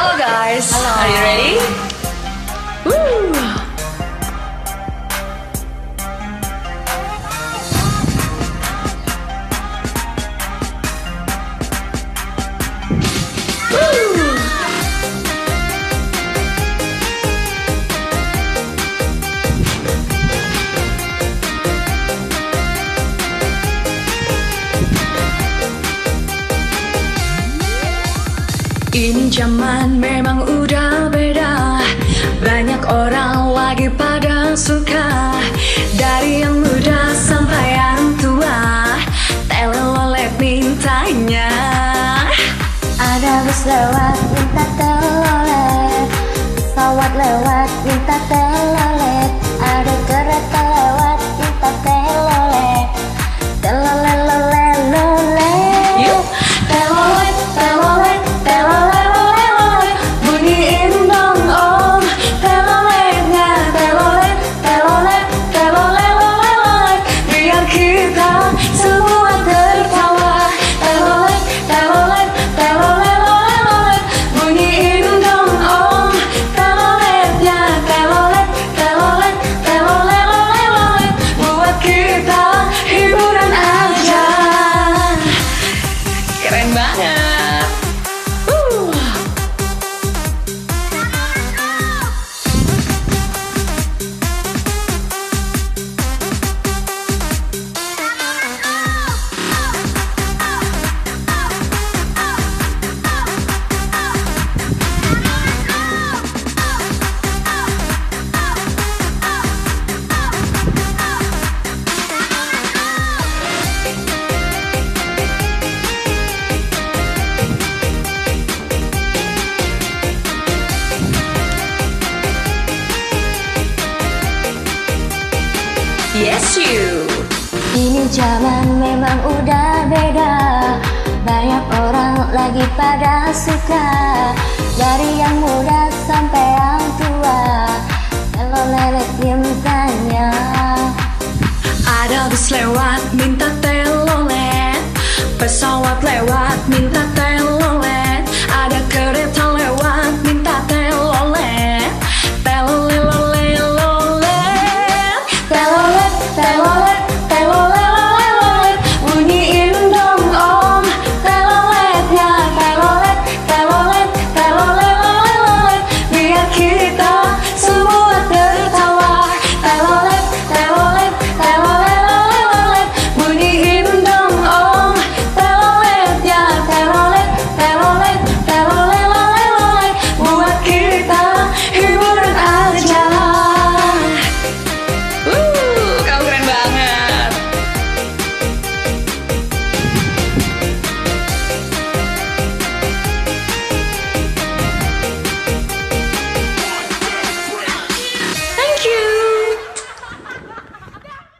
Hello guys. Hello. Are you ready? Woo. Ini zaman memang udah beda. Banyak orang lagi pada suka. Dari yang muda sampai yang tua, telolet mintanya. Ada bus lewat minta telolet, pesawat lewat minta telolet, ada kereta lewat minta telolet, telolet lolet lolet. Yuk, telolet, telolet, telolet, telolet, bunyiin dong om, teloletnya, telolet, telolet, telolet, telolet, biar kita semua tertawa. Telolet, telolet, telolet, telolet, bunyiin dong om, teloletnya, telolet, telolet, telolet, telolet, buat kita hiburan aja. Keren banget. Yes you. Ini zaman memang udah beda. Banyak orang lagi pada suka. Dari yang muda sampai yang tua, telolet mintanya. Ada bus lewat minta telolet, pesawat lewat minta